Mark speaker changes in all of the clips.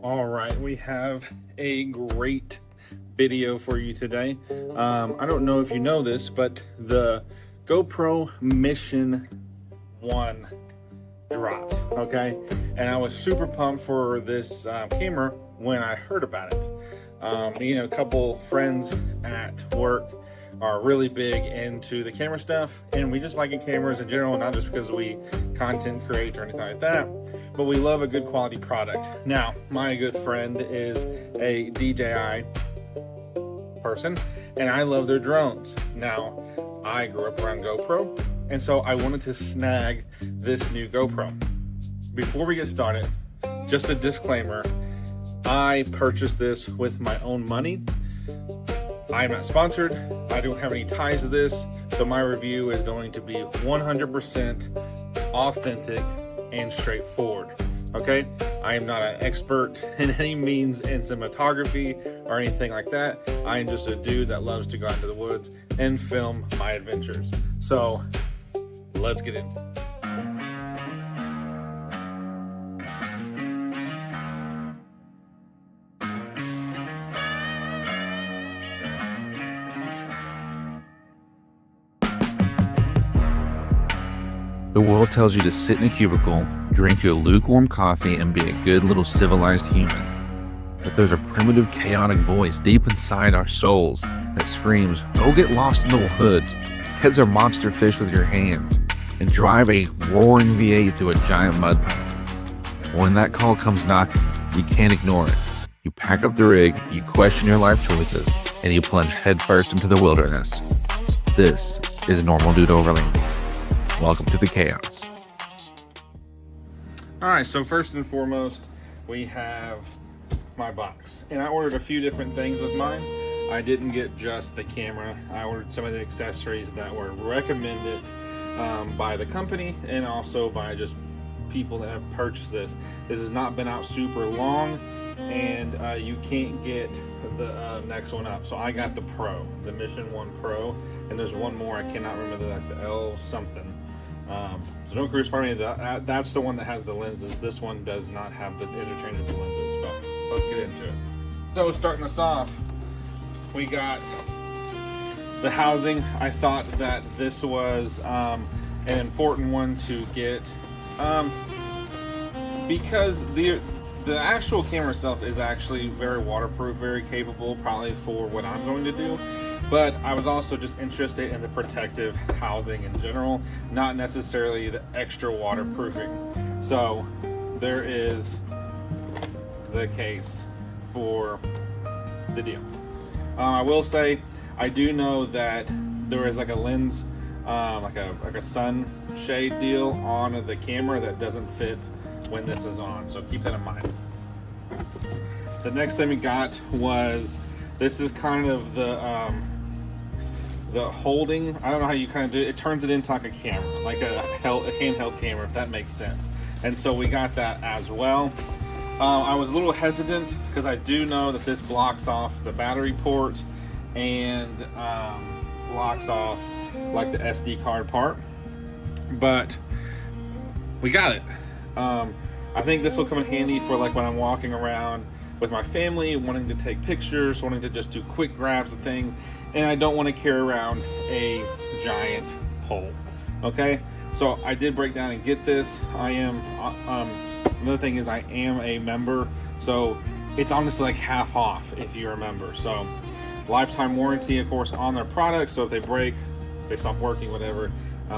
Speaker 1: All right, we have a great video for you today. I don't know if you know this, but the GoPro Mission 1 dropped, okay? And I was super pumped for this camera when I heard about it. A couple friends at work are really big into the camera stuff, and we just like cameras in general, not just because we content create or anything like that, but we love a good quality product. Now, my good friend is a DJI person, and I love their drones. Now, I grew up around GoPro, and so I wanted to snag this new GoPro. Before we get started, just a disclaimer, I purchased this with my own money. I'm not sponsored. I don't have any ties to this, so my review is going to be 100% authentic and straightforward. Okay, I am not an expert in any means in cinematography or anything like that. I am just a dude that loves to go out into the woods and film my adventures. So let's get into it.
Speaker 2: The world tells you to sit in a cubicle, drink your lukewarm coffee, and be a good little civilized human. But there's a primitive, chaotic voice deep inside our souls that screams, go get lost in the woods, catch a monster fish with your hands, and drive a roaring V8 through a giant mud pile. When that call comes knocking, you can't ignore it. You pack up the rig, you question your life choices, and you plunge headfirst into the wilderness. This is Normal Dude Overlanding. Welcome to the chaos.
Speaker 1: All right, so first and foremost, we have my box. And I ordered a few different things with mine. I didn't get just the camera. I ordered some of the accessories that were recommended by the company and also by just people that have purchased this. This has not been out super long, and you can't get the next one up. So I got the Pro, the Mission 1 Pro, and there's one more, I cannot remember, like the L something. So don't crucify me. That's the one that has the lenses. This one does not have the interchangeable lenses, but let's get into it. So starting us off, we got the housing. I thought that this was an important one to get because the actual camera itself is actually very waterproof, very capable, probably for what I'm going to do. But I was also just interested in the protective housing in general, not necessarily the extra waterproofing. So there is the case for the deal. I will say, I do know that there is like a lens, like a sunshade deal on the camera that doesn't fit when this is on. So keep that in mind. The next thing we got was, this is kind of the holding, I don't know how you kind of do it. It turns it into like a camera, like a handheld camera, if that makes sense. And so we got that as well. I was a little hesitant because I do know that this blocks off the battery port and blocks off like the SD card part, but we got it. I think this will come in handy for like when I'm walking around with my family, wanting to take pictures, wanting to just do quick grabs of things, and I don't want to carry around a giant pole. Okay, so I did break down and get this. I am another thing is I am a member, so it's honestly like half off if you're a member. So lifetime warranty, of course, on their products. So if they break, they stop working, whatever,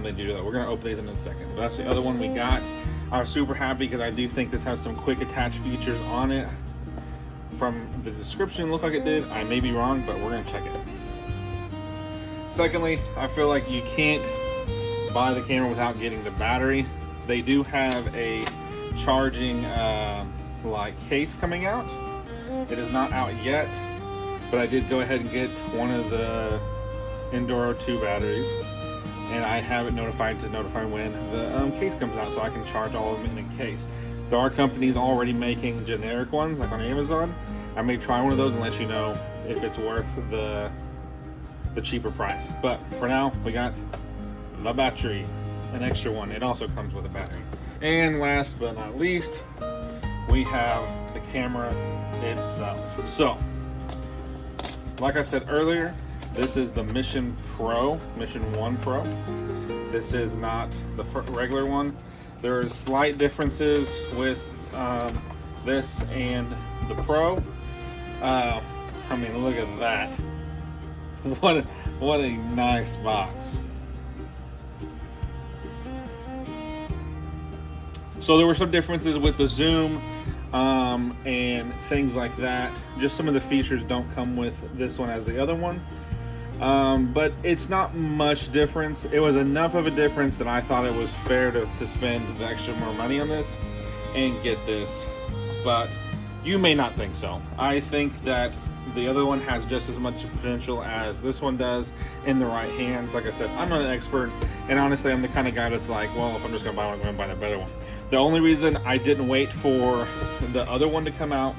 Speaker 1: they do that. We're gonna open these in a second. But that's the other one we got. I'm super happy because I do think this has some quick attach features on it. From the description, look like it did. I may be wrong, but we're gonna check it. Secondly, I feel like you can't buy the camera without getting the battery. They do have a charging like case coming out. It is not out yet, but I did go ahead and get one of the Enduro 2 batteries, and I have it notified to notify when the case comes out, so I can charge all of them in a case. There are companies already making generic ones, like on Amazon. I may try one of those and let you know if it's worth the cheaper price. But for now, we got the battery, an extra one. It also comes with a battery. And last but not least, we have the camera itself. So, like I said earlier, this is the Mission 1 Pro. This is not the regular one. There are slight differences with this and the Pro. I mean, look at that. What a nice box. So there were some differences with the zoom and things like that. Just some of the features don't come with this one as the other one. But it's not much difference. It was enough of a difference that I thought it was fair to spend the extra more money on this and get this. But you may not think so. I think that the other one has just as much potential as this one does in the right hands. Like I said, I'm not an expert, and honestly, I'm the kind of guy that's like, well, if I'm just gonna buy one, I'm gonna buy the better one. The only reason I didn't wait for the other one to come out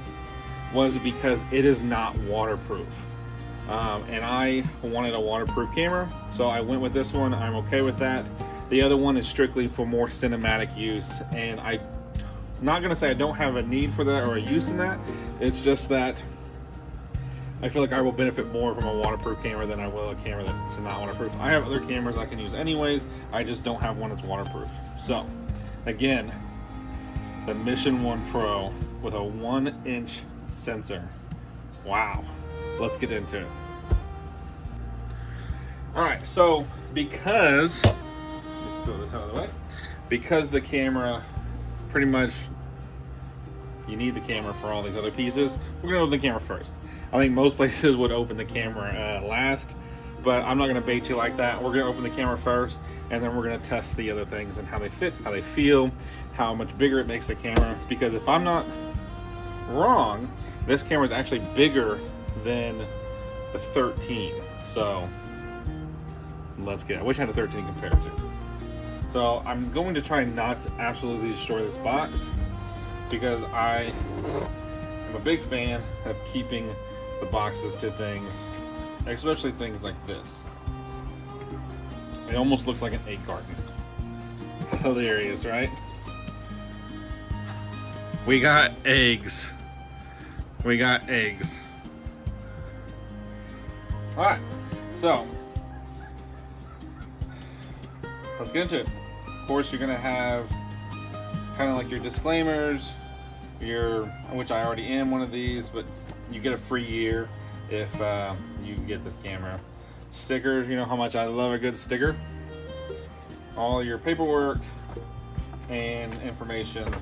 Speaker 1: was because it is not waterproof. And I wanted a waterproof camera, so I went with this one. I'm okay with that. The other one is strictly for more cinematic use, and I'm not gonna say I don't have a need for that or a use in that. It's just that I feel like I will benefit more from a waterproof camera than I will a camera that's not waterproof. I have other cameras I can use anyways. I just don't have one that's waterproof. So, again, the Mission 1 Pro with a 1-inch sensor. Wow. Let's get into it. All right, so because, let's throw this out of the way, because the camera pretty much, you need the camera for all these other pieces, we're gonna open the camera first. I think most places would open the camera last, but I'm not gonna bait you like that. We're gonna open the camera first, and then we're gonna test the other things and how they fit, how they feel, how much bigger it makes the camera. Because if I'm not wrong, this camera is actually bigger than the 13. So let's get it. I wish I had a 13 compared to. So I'm going to try not to absolutely destroy this box, because I am a big fan of keeping the boxes to things, especially things like this. It almost looks like an egg carton. Hilarious, right? We got eggs. We got eggs. All right, so let's get into it. Of course, you're gonna have kind of like your disclaimers, which I already am one of these, but you get a free year if you get this camera. Stickers, you know how much I love a good sticker. All your paperwork and information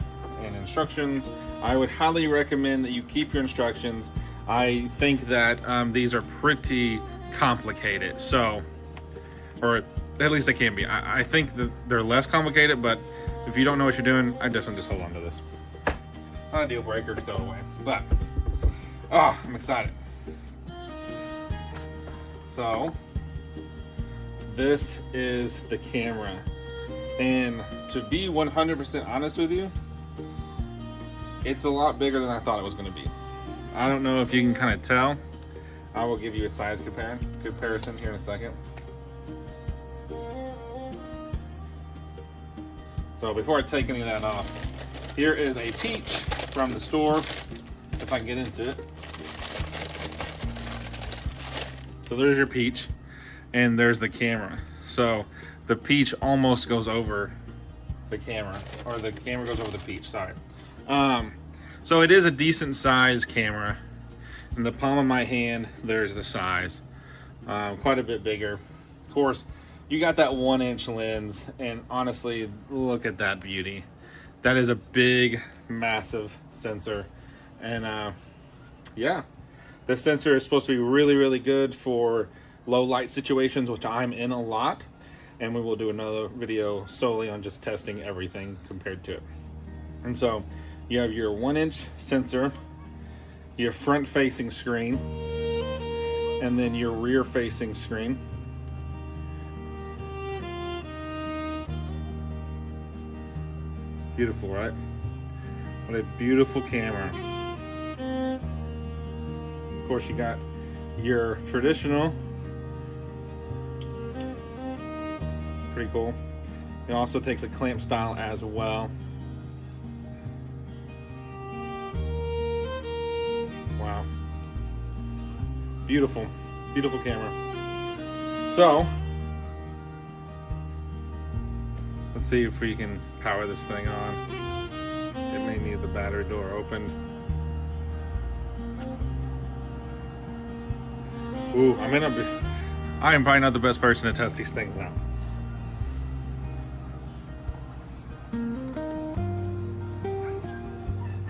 Speaker 1: and instructions. I would highly recommend that you keep your instructions. I think that these are pretty complicated, so, or at least they can be. I think that they're less complicated, but if you don't know what you're doing, I definitely just hold on to this. Not a deal breaker, throw it away. But, I'm excited. So, this is the camera. And to be 100% honest with you, it's a lot bigger than I thought it was going to be. I don't know if you can kind of tell. I will give you a size comparison here in a second. So before I take any of that off, here is a peach from the store, if I can get into it. So there's your peach, and there's the camera. So the peach almost goes over the camera, or the camera goes over the peach, sorry. So it is a decent size camera. In the palm of my hand, there's the size. Quite a bit bigger. Of course, you got that 1-inch lens, and honestly, look at that beauty. That is a big, massive sensor. And yeah, this sensor is supposed to be really, really good for low light situations, which I'm in a lot. And we will do another video solely on just testing everything compared to it. And so you have your 1-inch sensor, your front facing screen, and then your rear facing screen. Beautiful, right? What a beautiful camera. Of course, you got your traditional. Pretty cool. It also takes a clamp style as well. Beautiful, beautiful camera. So, let's see if we can power this thing on. It may need the battery door opened. Ooh, I am probably not the best person to test these things out.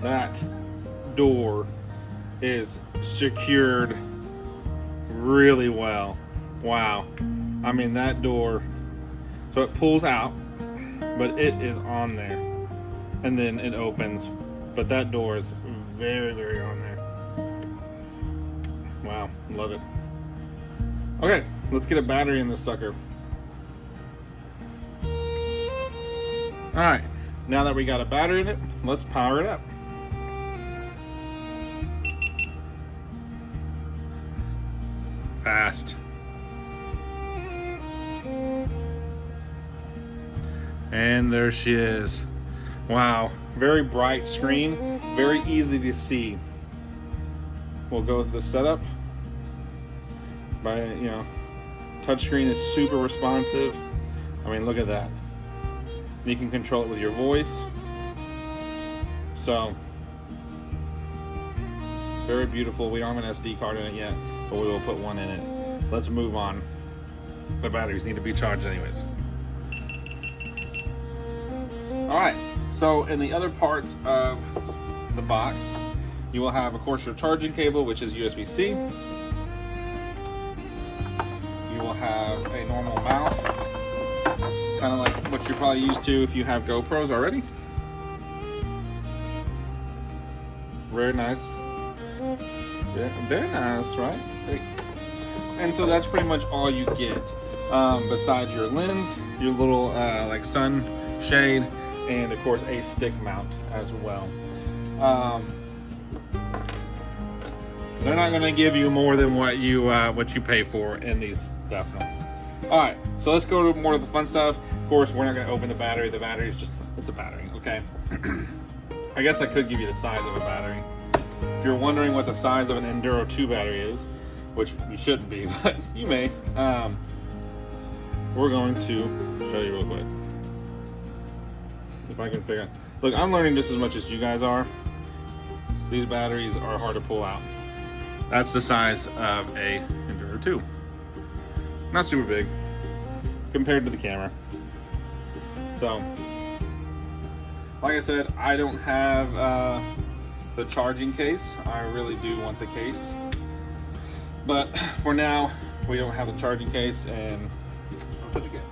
Speaker 1: That door is secured really well. Wow. I mean, that door, so it pulls out, but it is on there. And then it opens. But that door is very, very on there. Wow, love it. Okay, let's get a battery in this sucker. Alright, now that we got a battery in it, let's power it up. Fast. And there she is. Wow, very bright screen, very easy to see. We'll go with the setup. Touchscreen is super responsive. I mean, look at that. You can control it with your voice. So, very beautiful. We don't have an SD card in it yet, but we will put one in it. Let's move on. The batteries need to be charged anyways. Alright, so in the other parts of the box, you will have, of course, your charging cable, which is USB-C. You will have a normal mount, kind of like what you're probably used to if you have GoPros already. Very nice. Very nice, right? Great. And so that's pretty much all you get. Besides your lens, your little like sun shade, and of course a stick mount as well. They're not going to give you more than what you pay for in these, definitely. All right, so let's go to more of the fun stuff. Of course, we're not going to open the battery. The battery is just, it's a battery, okay? I guess I could give you the size of a battery. If you're wondering what the size of an Enduro 2 battery is, which you shouldn't be, but you may, we're going to show you real quick. If I can figure out. Look, I'm learning just as much as you guys are. These batteries are hard to pull out. That's the size of a Enduro 2. Not super big compared to the camera. So, like I said, I don't have the charging case. I really do want the case. But for now, we don't have the charging case, and that's what you get.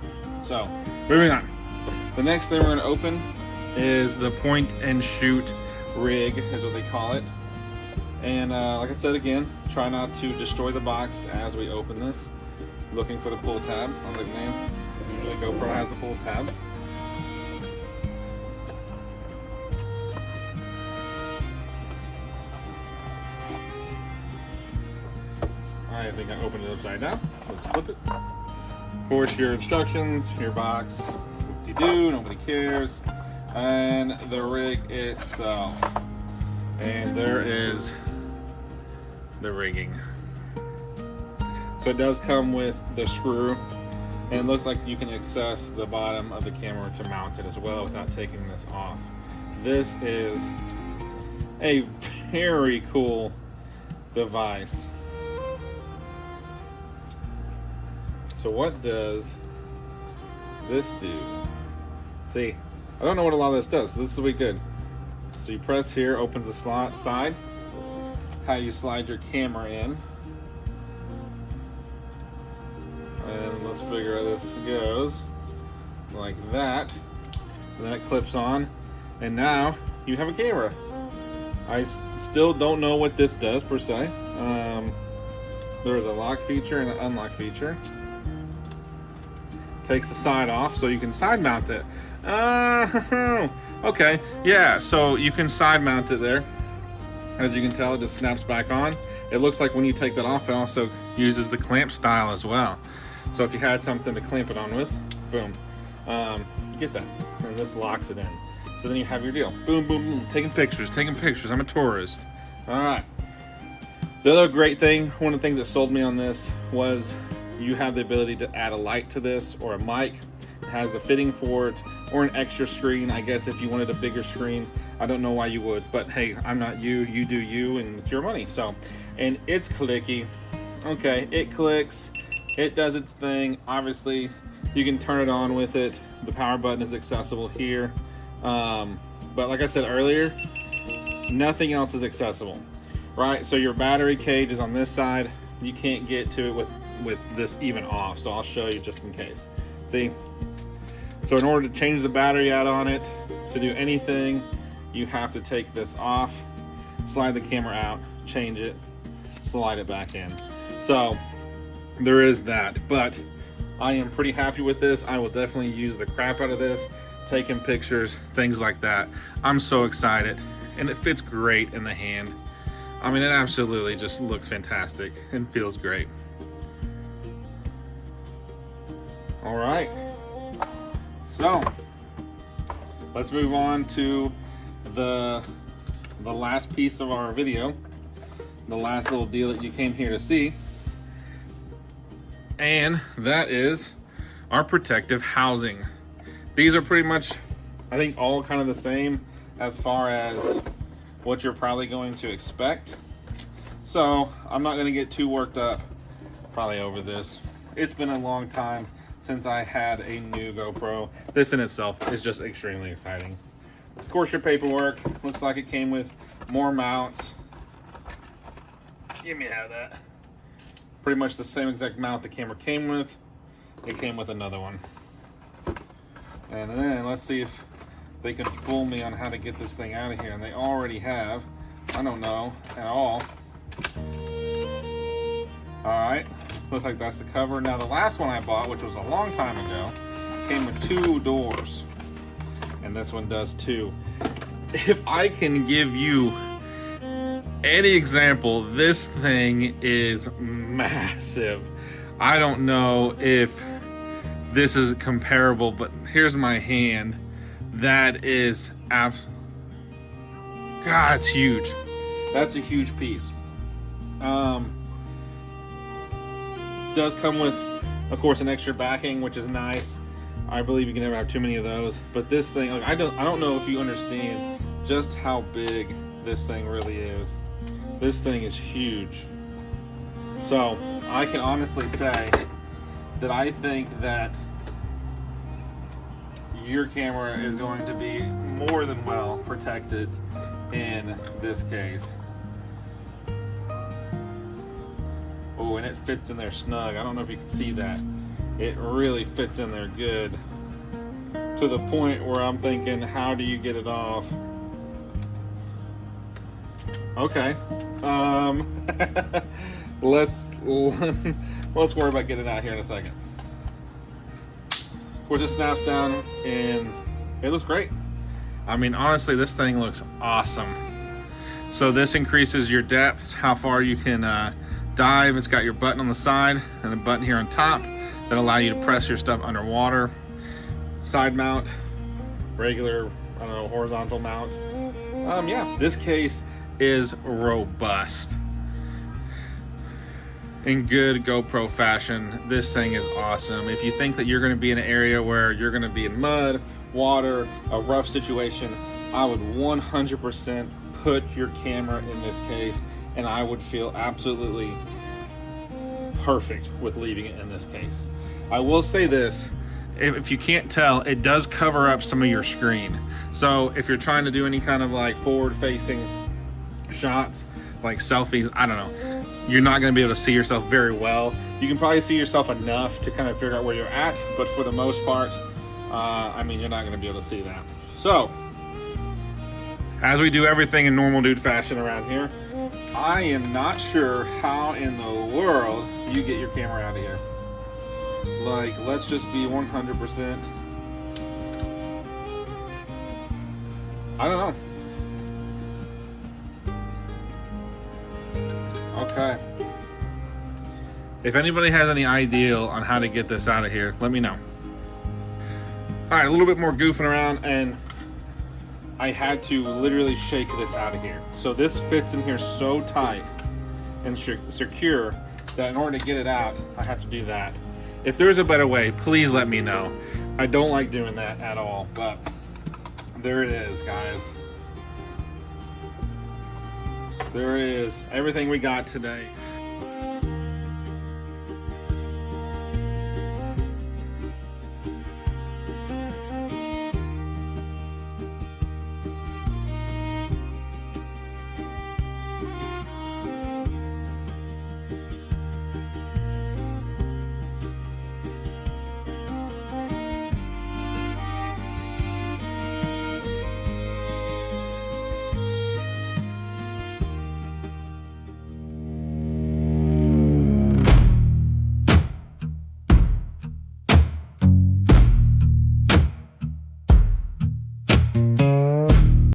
Speaker 1: So, moving on. The next thing we're going to open is the point and shoot rig, is what they call it. And like I said again, try not to destroy the box as we open this. Looking for the pull tab on the name. Usually GoPro has the pull tabs. I think I opened it upside down. Let's flip it. Of course, your instructions, your box, whoop-de-doo, nobody cares. And the rig itself. And there is the rigging. So it does come with the screw, and it looks like you can access the bottom of the camera to mount it as well without taking this off. This is a very cool device. So what does this do? See, I don't know what a lot of this does, so this will be good. So you press here, opens the slot side. That's how you slide your camera in. And let's figure out this goes. Like that. And then it clips on. And now you have a camera. I still don't know what this does per se. There's a lock feature and an unlock feature. Takes the side off so you can side mount it. Okay, yeah, so you can side mount it there. As you can tell, it just snaps back on. It looks like when you take that off, it also uses the clamp style as well. So if you had something to clamp it on with, boom, you get that. And this locks it in. So then you have your deal. Boom, boom, boom, taking pictures, I'm a tourist. All right. The other great thing, one of the things that sold me on this was you have the ability to add a light to this or a mic. It has the fitting for it, or an extra screen. I guess if you wanted a bigger screen, I don't know why you would, but hey, I'm not you, you do you, and it's your money. So, and it's clicky. Okay, it clicks, it does its thing. Obviously, you can turn it on with it. The power button is accessible here. But like I said earlier, nothing else is accessible, right? So your battery cage is on this side. You can't get to it with this even off. So I'll show you just in case. See? So in order to change the battery out on it, to do anything, you have to take this off, slide the camera out, change it, slide it back in. So there is that, but I am pretty happy with this. I will definitely use the crap out of this, taking pictures, things like that. I'm so excited, and it fits great in the hand. I mean, it absolutely just looks fantastic and feels great. All right, so let's move on to the last piece of our video, the last little deal that you came here to see, and that is our protective housing. These are pretty much, I think, all kind of the same as far as what you're probably going to expect. So I'm not going to get too worked up probably over this. It's been a long time since I had a new GoPro. This in itself is just extremely exciting. Of course, your paperwork looks like it came with more mounts. Give me half that. Pretty much the same exact mount the camera came with. It came with another one. And then let's see if they can fool me on how to get this thing out of here. And they already have. I don't know at all. All right, looks like that's the cover. Now the last one I bought, which was a long time ago, came with 2 doors. And this one does too. If I can give you any example, this thing is massive. I don't know if this is comparable, but here's my hand. That is God, it's huge. That's a huge piece. Does come with, of course, an extra backing, which is nice. I believe you can never have too many of those. But this thing, like, I don't know if you understand just how big this thing really is. This thing is huge. So I can honestly say that I think that your camera is going to be more than well protected in this case. Oh, and it fits in there snug. I don't know if you can see that. It really fits in there good, to the point where I'm thinking, how do you get it off? Okay. Let's worry about getting it out here in a second. Of course, it snaps down and it looks great. I mean, honestly, this thing looks awesome. So this increases your depth, how far you can dive. It's got your button on the side and a button here on top that allow you to press your stuff underwater. Side mount, regular, I don't know, horizontal mount. Yeah, this case is robust. In good GoPro fashion, this thing is awesome. If you think that you're going to be in an area where you're going to be in mud, water, a rough situation, I would 100% put your camera in this case, and I would feel absolutely perfect with leaving it in this case. I will say this, if you can't tell, it does cover up some of your screen. So if you're trying to do any kind of like forward-facing shots, like selfies, I don't know, you're not going to be able to see yourself very well. You can probably see yourself enough to kind of figure out where you're at, but for the most part, I mean, you're not going to be able to see that. So, as we do everything in normal dude fashion around here, I am not sure how in the world you get your camera out of here. Like, let's just be 100%. I don't know. Okay. If anybody has any idea on how to get this out of here, let me know. All right, a little bit more goofing around, and I had to literally shake this out of here. So this fits in here so tight. and secure that in order to get it out, I have to do that. If there's a better way, please let me know. I don't like doing that at all, but there it is, guys. There it is, everything we got today.